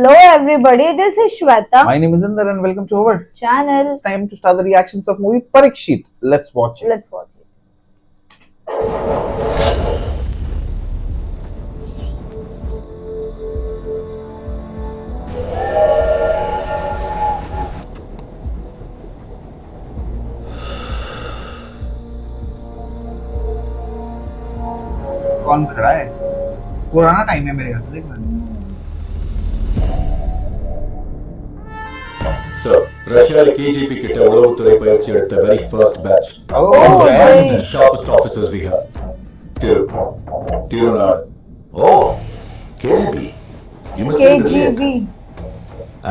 Hello everybody, this is Shweta. My name is Inder and welcome to our channel. It's time to start the reactions of movie Parikshit. Let's watch it. Let's watch it. कौन खड़ा है? पुराना time है मेरे ख्याल से देखना. So, Russia KGB கிட்ட உளவுத்துறை பயிற்சி எடுத்த very first batch. Oh, great. The sharpest officers we have. Tirunad. Oh, KGB. You must be brilliant. KGB.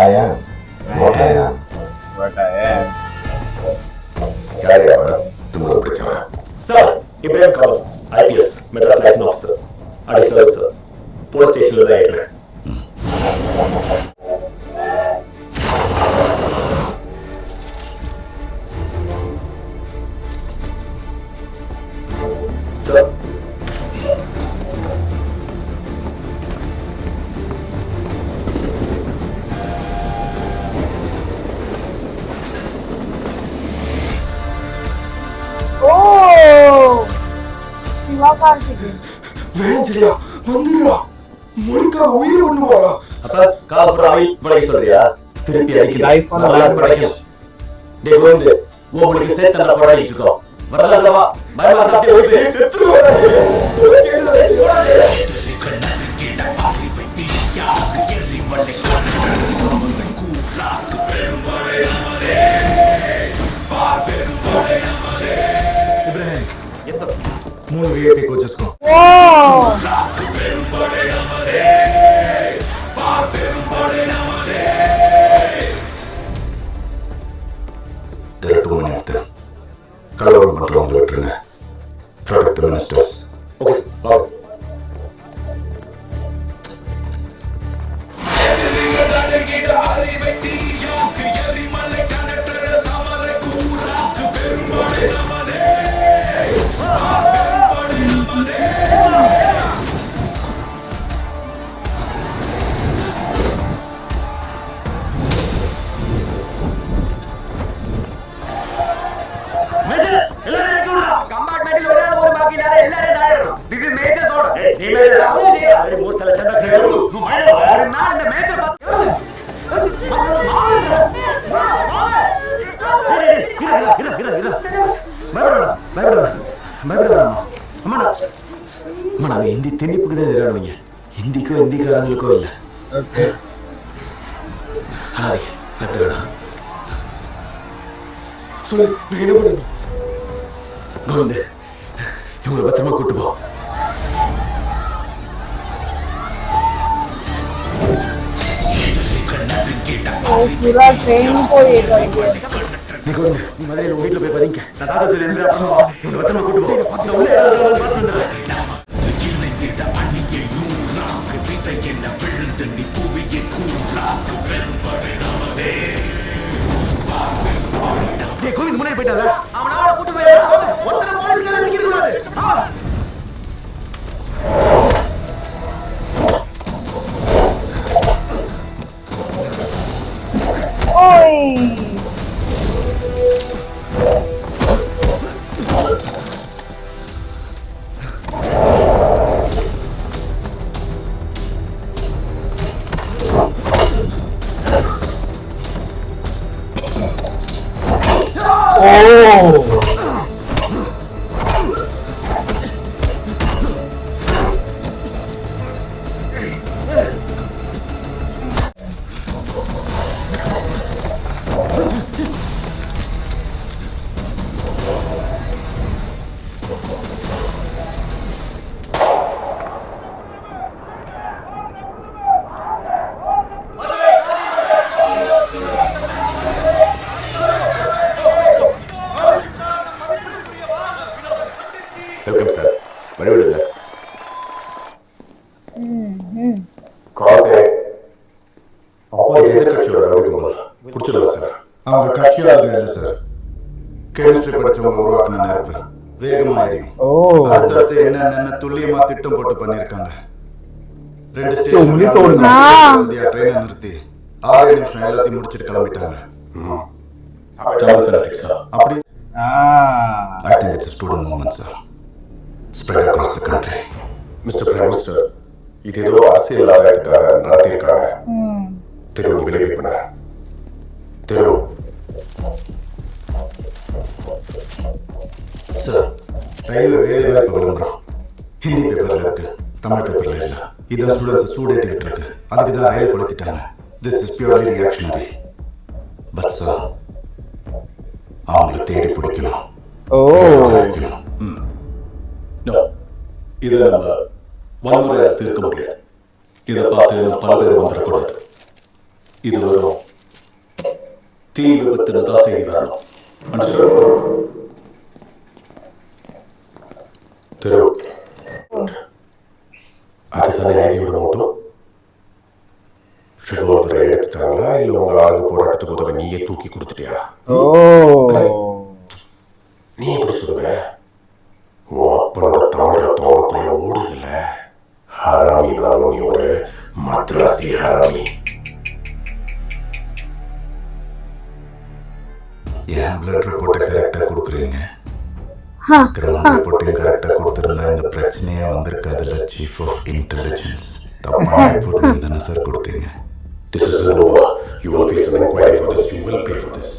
I am. What I am. What I am. क्या है यार? तुम लोग पढ़ जाओ. Sir, Ibrahim Kamal, IPS, Madras License Officer. Additional sir. Police station ல இருக்கேன். Sir. Oh, Shiva Karthikeyan. வேஞ்சிலியா வந்துடுறா முழுக்க உயிர் ஒண்ணு போறா அப்ப கால்புறாவை படைக்க சொல்றியா திருப்பி அடிக்க Life on the line படைக்கணும் டே கோவிந்து உங்களுக்கு சேத்தன படையிட்டு இருக்கோம் வரலவா பயமா சாப்பிட்டு போய் Ibrahim yes sir 3 VIP coaches को Wow. திரட்டு மணி நேரத்தை கலவரம் பண்றவங்களை விட்டுருங்க. Product ministers. ஓகே வாங்க ஹிந்தி திணிப்புக்கு தான் எதிரானவங்க ஹிந்திக்கோ ஹிந்திக்காரங்களுக்கோ இல்ல சொல்லு என்ன பண்ணணும் கோவிந்த் இவங்களை பத்திரமா கூட்டு போ पूरा ट्रेन को ये कर दिया. நீ கோவிந்த் நீ மதுரையில் உங்க வீட்டுல போய் பதிங்க நான் தாத்தா என்று அப்புறமா இவங்களை பத்திரமா கூட்டு போ நான் உள்ளே பார்த்து வந்துடுறேன் கோவிந்த் முன்னாடி போயிட்டாங்க அவனால கூட்டு போய் ஒருத்தர போலீஸ்ல அடிக்க கூடாது Oi. Welcome sir. வழிவிடுங்க. அப்போ எதிர்கட்சியோட ரவுடிக்கும்போது பிடிச்சிடல சார். அவங்க கட்சியாளர்கள் இல்லை சார். கெமிஸ்ட்ரி படிச்சவங்க உருவாக்கின நேரத்தில் வேகமா எரியும். அடுத்தடுத்து என்ன துல்லியமா திட்டம் போட்டு பண்ணியிருக்காங்க. 2 உங்களி தோடுங்க. ட்ரெயினை நிறுத்தி 6 நிமிஷம் எல்லாத்தையும் முடிச்சிட்டு கிளம்பிட்டாங்க. அப்படி I think it's a student movement, sir. Spread across the country. Mr. Prime Minister, இது ஏதோ அரசியல் ஆதாயத்துக்காக நடத்தியிருக்காங்க. தெரு விளைவிப்பன தெரு சார், ரயில் வேலை வாய்ப்பு விளம்பரம் ஹிந்தி பேப்பர்ல இருக்கு, தமிழ் பேப்பர்ல இல்ல. இதான் ஸ்டூடெண்ட்ஸ் சூடேத்திட்டு இருக்கு. அதுக்கு தான் ரயில் கொடுத்துட்டாங்க. This is purely reactionary. But sir, அவங்களை தேடி பிடிக்கணும். இதை நம்ம வன்முறையை தீர்க்க முடியாது. இதை பார்த்து பல பேர் வந்துடக்கூடாது. இது வரும் தீ விபத்துன்னு தான் செய்தி வரணும். அதுதானே ஐடியோட மட்டும் ரிவால்வரை எடுத்துட்டாங்களா இல்ல உங்க ஆளுங்க போராட்டத்துக்கு உதவ நீயே தூக்கி கொடுத்துட்டியா? நீ எப்படி சொல்லுவ? உன் அப்பனோட தமிழ் ரத்தம் உனக்குள்ள ஓடுதில்ல. ஹராமினாலும் நீ ஒரு மദ്രാസി ஹராமி. ஏன் பிளட் ரிப்போர்ட்டை கரெக்டா கொடுக்குறீங்க? கிரவுண்ட் ரிப்போர்ட்டையும் கரெக்டா கொடுத்திருந்தா இந்த பிரச்சனையே வந்திருக்காதுல்ல. சீஃப் ஆஃப் இன்டெலிஜென்ஸ் தப்பா ரிப்போர்ட் தானே சார் கொடுத்தீங்க? This is Nova. You will face an inquiry for this. You will pay for this.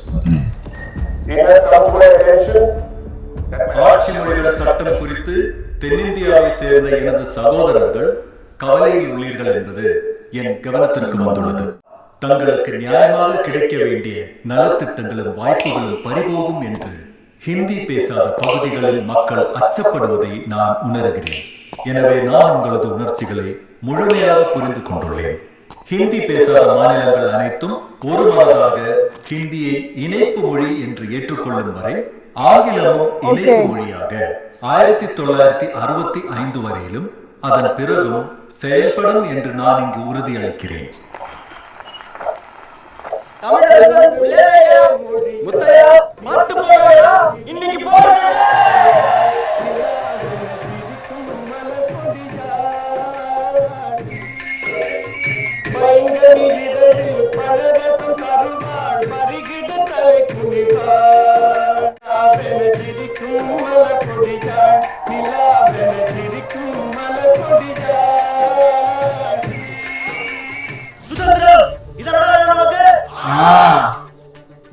ஆட்சி மொழிகள் சட்டம் குறித்து தென்னிந்தியாவை சேர்ந்த எனது சகோதரர்கள் கவலையில் உள்ளீர்கள் என்பது என் கவனத்திற்கு வந்துள்ளது. தங்களுக்கு நியாயமாக கிடைக்க வேண்டிய நலத்திட்டங்களும் வாய்ப்புகளும் பறிபோகும் என்று ஹிந்தி பேசாத பகுதிகளில் மக்கள் அச்சப்படுவதை நான் உணர்கிறேன். எனவே நான் உங்களது உணர்ச்சிகளை முழுமையாக புரிந்து கொண்டுள்ளேன். ஹிந்தி பேசாத மாநிலங்கள் அனைத்தும் ஒரு மனதாக ஹிந்தியை இணைப்பு மொழி என்று ஏற்றுக்கொள்ளும் வரை ஆங்கிலமும் இணைப்பு மொழியாக 1965 வரையிலும் அதன் பிறகும் செயல்படும் என்று நான் இங்கு உறுதியளிக்கிறேன்.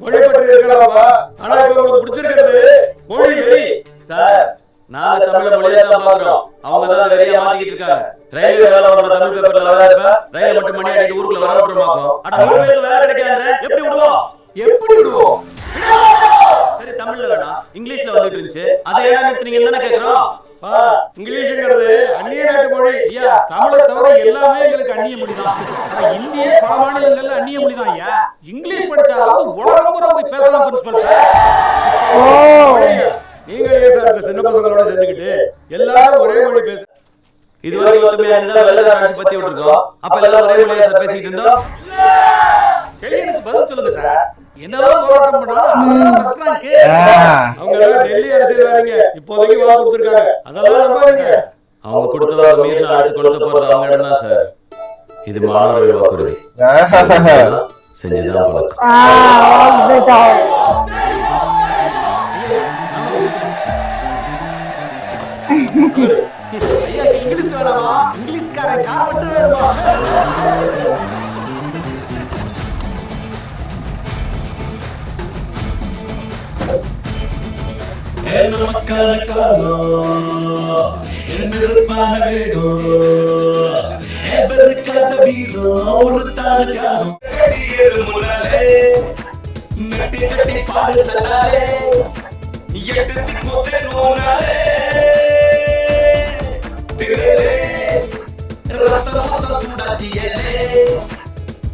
மொழி பற்றி இருக்கலாமா? ஆனா இப்ப உங்களுக்கு பிடிச்சிருக்கிறது மொழி வெளி. சார், நாங்க தமிழ மொழியை தான் பாக்குறோம். அவங்க தான் வெளியே மாத்திக்கிட்டு இருக்காங்க. ரயில்வே வேலை வர தமிழ் பேப்பர்ல வராதப்ப ரயில மட்டும் மணி அடிட்டு ஊருக்குள்ள வர விட்டுருமாக்கும். வேலை கிடைக்காது. எப்படி விடுவோம்? எப்படி விடுவோம்? சரி, தமிழ்ல வேணாம், இங்கிலீஷ்ல வந்துட்டு இருந்துச்சு. அதை ஏன் நிறுத்துனீங்கன்னு தானே கேக்குறோம். இங்கிலீஷ்ங்கிறது அந்நிய நாட்டு மொழி. ஐயா, தமிழை தவிர எல்லாமே எங்களுக்கு அந்நிய மொழி தான். இந்திய பல மாநிலங்கள்ல அந்நிய மொழி தான். ஐயா, இங்கிலீஷ் படிச்சாலும் உலகம் பூரா போய் பேசலாம் பிரின்சிபல் சார். நீங்க ஏன் சார் இந்த சின்ன பசங்களோட சேர்ந்துக்கிட்டு எல்லாரும் ஒரே மொழி பேச? இதுவரைக்கும் ஒருமையா இருந்தா வெள்ளக்கார ஆட்சி பத்தி விட்டுருக்கோம். அப்ப எல்லாரும் ஒரே மொழியா சார் பேசிக்கிட்டு இருந்தோம். எனக்கு பதில் சொல்லுங்க சார். என்னதான் போராட்டம் பண்ணாலும் அவங்க எல்லாம் டெல்லி அரசியல்வாதிங்க. இப்போதைக்கு வாக்கு கொடுத்துருக்காங்க. அதெல்லாம் நம்பாதீங்க. அவங்க கொடுத்த வாக்கு மீறி அடுத்து கொடுத்த போறது அவங்க இடம் தான் சார். இது மாணவர்கள் வாக்குறுதி. செஞ்சுதான் பழக்கம். இங்கிலீஷ் வேணாமா? இங்கிலீஷ்கார கார் மட்டும் வேணுமா? நமக்கான காலம் எதிர்ப்பான வேகம் எதற்கான வீரம் ஒரு தான தியாகம் முன்னாலே நட்டி நட்டி பாடுதலாலே எட்டு போனாலே திரளே ரத்தம் சூடாச்சியலே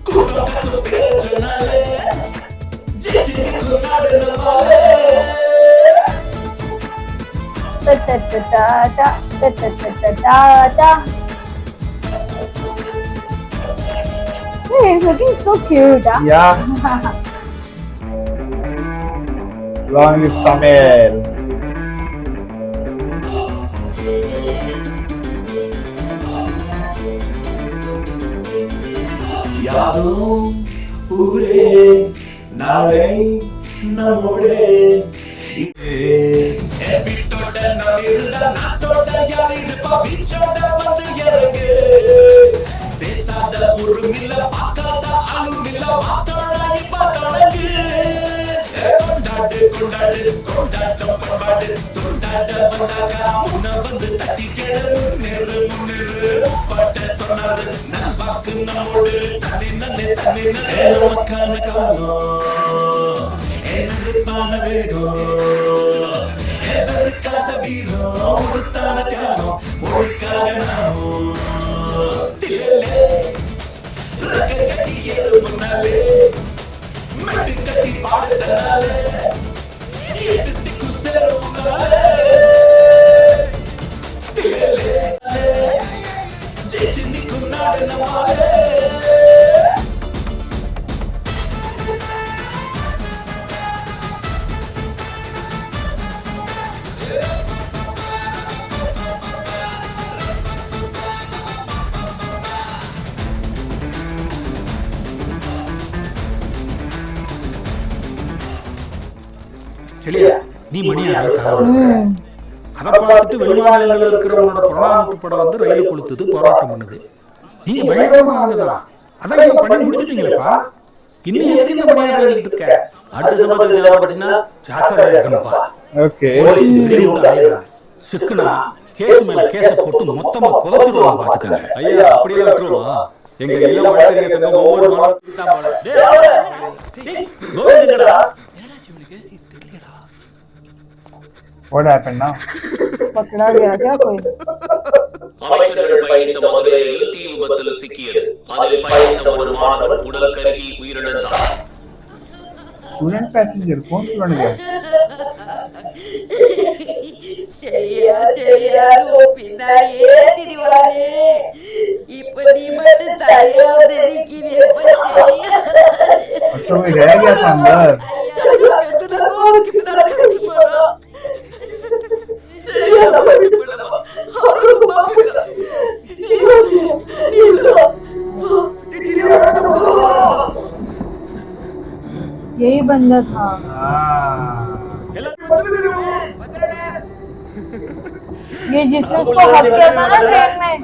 கூட்டம் கத்து பேச்சனாலே ஜெயிச்சு நாடு நம்பாலே. Da da da da da da da da da da. Hey, he's looking so cute. Yeah. Long live Tamil. யாரும் ஊரே நாளை நம்மோடே வீட்டோட நான் இருந்த நாட்டோட யார் இருப்பா வீச்சோட வந்து இறங்கு பேசாத ஒரு மில்ல பார்க்காத அழுமில்ல வாத்தோட இப்ப தொடங்கு கொண்டாடு கொண்டாடு கொண்டாட்டம் பண்பாடு கொண்டாட வந்தாங்க முன்ன வந்து தட்டி கேளு முன்னேறு பாட்ட சொன்னாரு நான் வாக்கு நம்மோடு தனி நன்னே நமக்கான காலம் என்னதுப்பான வேகம் எதற்காக வீரம் ஒருத்தான தியானம் ஒழுக்காக நாமும் தில்லே ரக்க கட்டி ஏறு முன்னாலே மெட்டு கட்டி பாடுதனாலே எடுத்துக்கு சேருனாலே தில்லே ஜெயிச்சு நிற்கும் நாடு நம்மாலே இல்லையா நீ மணியாட அதை பார்த்துட்டு வெளிமாநிலங்களில் இருக்கிறவங்களோட புறநானூற்று படம் வந்து ரயில் கொளுத்துது போராட்டம் பண்ணுது. நீங்க பயங்கரமா ஆகுதான் அதான் நீங்க பண்ணி முடிச்சுட்டீங்களேப்பா. இன்னும் எதுக்கு இந்த மணியாட இருக்க? அடுத்த சம்பவத்துக்கு தேவைப்பட்டுச்சுன்னா ஜாக்கிரதையா இருக்கணும்ப்பா. ஓகே சிக்குனா கேஸ் மேல கேஸ போட்டு மொத்தமா புதைச்சிருவாங்க பாத்துக்கங்க. ஐயா அப்படியே விட்டுருமா? எங்க இளம் வழக்கறிஞர் சங்கம் ஒவ்வொரு நாளும் கோவிந்தங்கடா What happened now? पकड़ा गया क्या कोई? அமைச்சர்கள் பயணித்த மதுரை ரயில் தீ விபத்தில் சிக்கியது. அதில் பயணித்த ஒரு மாணவர் உடல் கருகி உயிரிழந்தார். Student passenger कौन स्टूडेंट गया? चलिया चलिया रो पिनाये तिरवाने इपनी मत ताया देने की रे बच्चे अच्छा कोई रह गया था अंदर? कितना कौन कितना खड़ी पड़ा चलिया खड़ी पड़ा और को माफेगा नीलो यही बंदा था। ये जिसने उसको हक किया था ना ट्रेन में।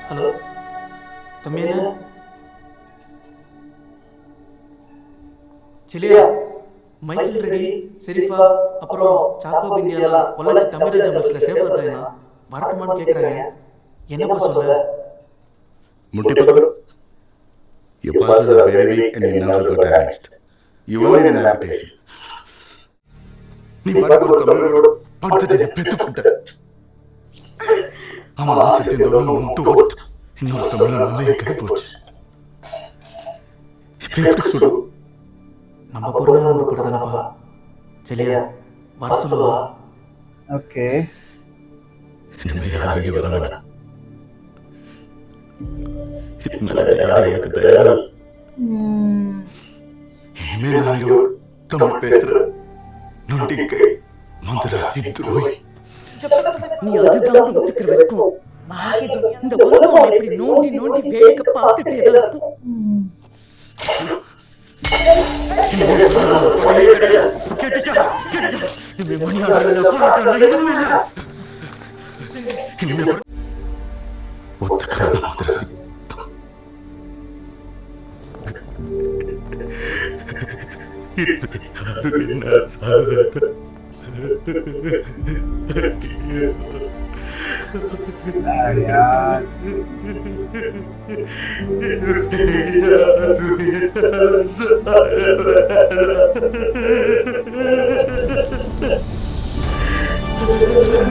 ஹலோ தம்பி என்ன சிலியா மைக்கேல் ரெடி செரிஃபா அப்புறம் சாக்கோ பிந்தியாலாம் பொள்ளாச்சி தமிழராஜா பஸ்ல சேஃபா இருக்காங்க வரட்டுமான்னு கேக்குறாங்க. என்னப்பா சொல்ற? Mutti Pagadu, your pulses are very weak and your nerves got damaged. You will need an amputation. நீ பரபர தமிழோட படுத்ததை பெற்றுக்கிட்ட அவன் ஆசை முட்டு ஓட்டு இன்னொரு தமிழ் நல்ல கை போச்சு. எப்படி சொல்லு? நம்ம பொருளாதார படுதானப்பா சிலியா வர சொல்லுவா. ஓகே நம்ம யாரும் இங்கே வர வேண்டாம். எனக்கு தயாரா இனிமே நாங்க தமிழ் பேசுற நொண்டிக்கை மதுராசி துரோகி நீ அதுதான் ஒத்துக்கிற வரைக்கும் இந்த உலகம் எப்படி நோண்டி நோண்டி வேடிக்கை பார்த்துட்டே தான் இருக்கும். ஒத்துக்கிற மதுராசி என்ன यार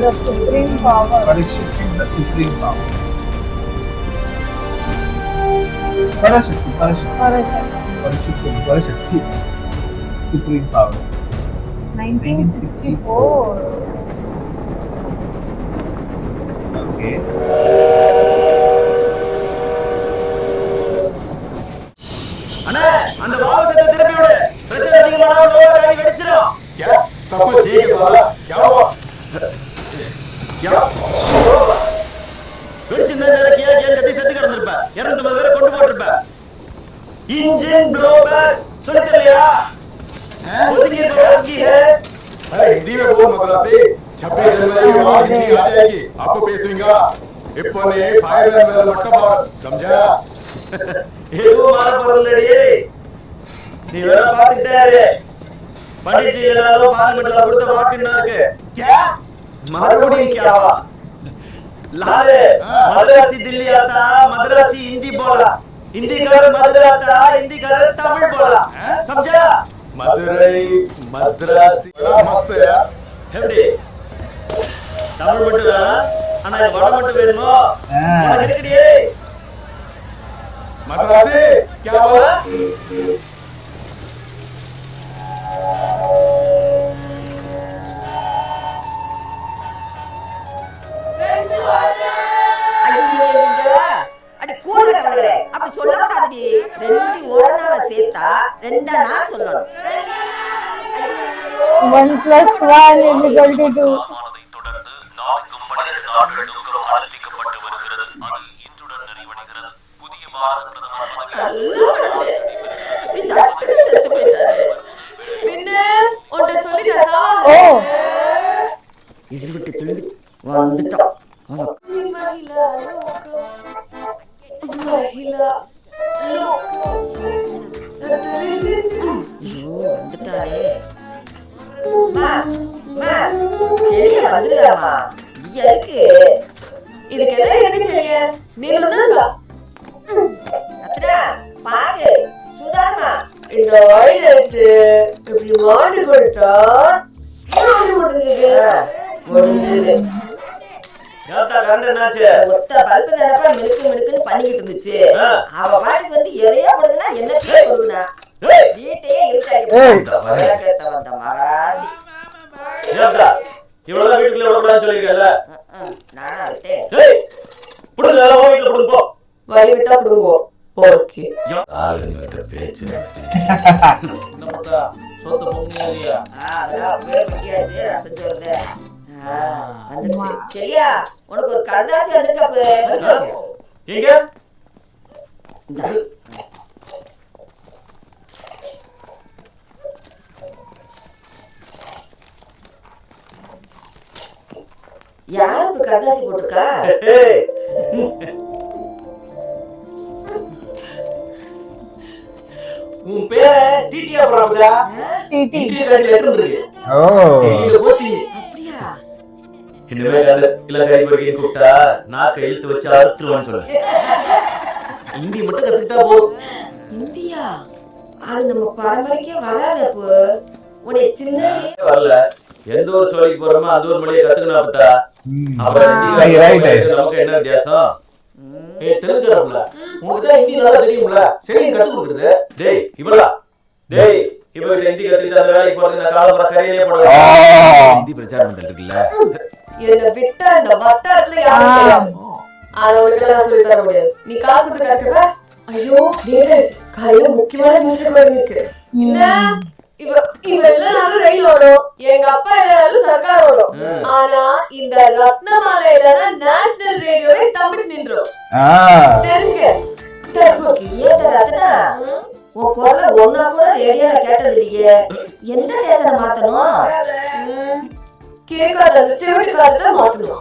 The supreme power. Parikshit is the supreme power. Parashakti Parashakti supreme power. 1964. Okay அண்ணே அந்த வாகனத்தை திருப்பி விடு. பிரச்சனை அதிகமான காரி வெடிச்சிடும். क्या सब कुछ ठीक है साला क्या हुआ क्या வெடிச்சிருந்தா நேரம் கியா கியான்னு கத்தி செத்து கிடந்திருப்ப. 250 பேரை கொண்டு போட்டிருப்ப. इंजन ब्लोअर सुनते लिया उसकी की है। अरे हिंदी में बोल मद्रासी 26 जनवरी के बाद हिंदी आ जाएगी आपको पेशूंगा इप्पने फायर एंड वेल मट्टा पावर समझा எதுவும் மாற போறதில்லடி. நீ வேற பாத்துக்கிட்டே இரு. पंडित जी எல்லாரும் பார்லிமெண்ட்ல கொடுத்த வாக்கு என்ன இருக்கு? क्या மறுபடியும் क्यावा लाले मद्रासी दिल्ली आता मद्रासी हिंदी बोला हिंदी कर मद्रासा हिंदी कर तमिल बोला समझा? मदुरई मद्रासी बड़ा मस्त है यार எப்படி தமிழ் மட்டும் வேணா ஆனா இது வட மட்டும் வேணுமோ உனக்கு இருக்குடியே. मद्रासी क्या बोला அடி கூட கவலைகளே அப்படி சொல்லக்கூடாதுடி. 2 ஓரனாவை சேர்த்தா 2 நாள் சொல்லணும். 1 + 1 = 2. தொடர்ந்து நாடுக்கும் 12 நாடுகளுக்கும் அனுமதிக்கப்பட்டு வருகிறது. அது இன்றுடன் நிறைவடைகிறது. புதிய பாரத ஓ இது விட்டு தெளிந்து வந்துட்டோம். வந்துட்டாலே வந்துருக்காமா எதுக்கு இதுக்கெல்லாம் எதுக்கு செய்ய நீங்க அத்தா பாரு சுதாமா இந்த வயல எடுத்து இப்படி மாட்டு கொடுத்தா முடிஞ்சது. ஏத்தா கரண்ட் என்னாச்சு? ஒத்த பல்பு தானப்பா மினுக்கு மினுக்குன்னு பண்ணிக்கிட்டு இருந்துச்சு. அவ பாட்டுக்கு வந்து எதையோ கொடுக்குனா என்னத்தையே கொடுக்குனா வீட்டையே இருக்காது வந்த மகாராசி. ஏத்தா இவ்வளவுதான் வீட்டுக்குள்ள விடக்கூடாதுன்னு சொல்லியிருக்கல. நானா விட்டேன். புடுங்க வீட்டுல புடுங்க போ. வழி விட்டா புடுங்கோ. ஓகே ஆளுங்கிட்ட பேச்சு என்ன பார்த்தா சொத்த பொங்கலியா இல்லையா? அதெல்லாம் அப்படியே குட்டியாச்சு ரசம் சொல்றது. சரியா உனக்கு ஒரு கடுதாசி வந்திருக்காப்பு. எங்க யாரு இப்ப கடுதாசி போட்டிருக்கா? உன் பேர டிடியா போறாப்டா. டிடி கார்டுல லெட்டர் இருக்கு. ஓ டெல்லில போஸ்டிங். அப்படியா? இனிமே கண்டு இளங்காரி வரைக்கும் கூப்பிட்டா நாக்க இழுத்து வச்சு அறுத்துருவான்னு சொல்லு. ஹிந்தி மட்டும் கத்துக்கிட்டா போதும். இந்தியா அது நம்ம பரம்பரைக்கே வராதப்போ உடைய சின்ன வரல. எந்த ஒரு சோழிக்கு போறோமோ அந்த ஒரு மொழியை கத்துக்கணும் அப்பதா. சரி ரைட் நமக்கு என்ன வித்தியாசம்? தெலுங்குல உனக்கு தான் ஹிந்தி நல்லா தெரியும்ல, சரி கத்து கொடுக்குறது. டேய் இவளா டேய் இவகிட்ட ஹிந்தி கத்துக்கிட்டு அந்த வேலைக்கு போறது நான் காலம்புற கரையிலே போடுவேன். ஹிந்தி பிரச்சாரம் பண்றது இருக்குல்ல, என்ன விட்டா இந்த வட்டாரத்துல யாரும் தெரியாது. அத உனக்கு சொல்லி தர முடியாது. நீ காசு கட்டுற. ஐயோ காலையில முக்கியமான நியூஸ் இருக்கு. என்ன இவ எல்லாரும் ரயில் ஓடும், எங்க அப்பா எல்லாரும் சர்க்கார் ஓடும். ஆனா இந்த ரத்னமாலையில தான் நேஷனல் ரேடியோவே ஸ்தம்பிச்சு நின்றோம். தெரிஞ்சுக்க. உன் குரல ஒன்னா கூட ரேடியோல கேட்டது இல்லையே. எந்த ஸ்டேஷனை மாத்தணும்? கேட்காத ஸ்டேட் கார்டு மாத்தணும்.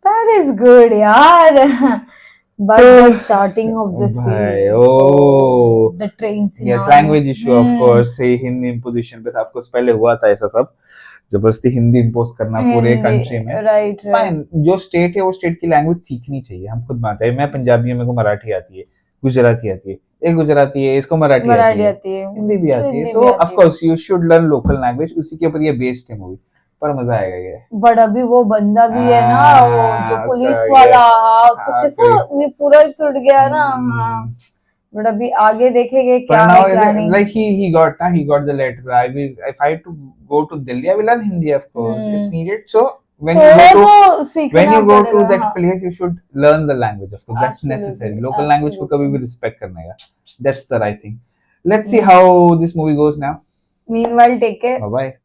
That is good, yaar. But the starting of the scene. Oh, the train scene. yes, language issue of course. say Hindi imposition पे of course पहले हुआ था ऐसा सब, जबरदस्ती हिंदी इम्पोज करना पूरे कंट्री में. Right. फाइन, जो स्टेट है वो स्टेट की लैंग्वेज सीखनी चाहिए. हम खुद मानते हैं. मैं पंजाबी हूं, मेरे को मराठी आती है, गुजराती आती है, एक गुजराती है, इसको मराठी आती है, हिंदी भी आती है. तो of course you should learn local language. उसी के ऊपर ये बेस्ड है मूवी. पर मजा आएगा ये. बट अभी वो बंदा भी है ना, वो जो पुलिस उसका वाला, ये- उसको कैसा ये पूरा ही टूट गया ना. बट अभी आगे देखेंगे क्या But है now क्या नहीं. like he got the letter. I will, if I to go to Delhi I will learn Hindi of course. It's needed. So when you थोड़ा go to तो सीखना when you go to पड़ेगा, that हाँ. place you should learn the language, of course that's Absolutely, necessary. Local language को कभी भी respect करना है, that's the right thing. Let's see how this movie goes now. Meanwhile, take care. Bye bye.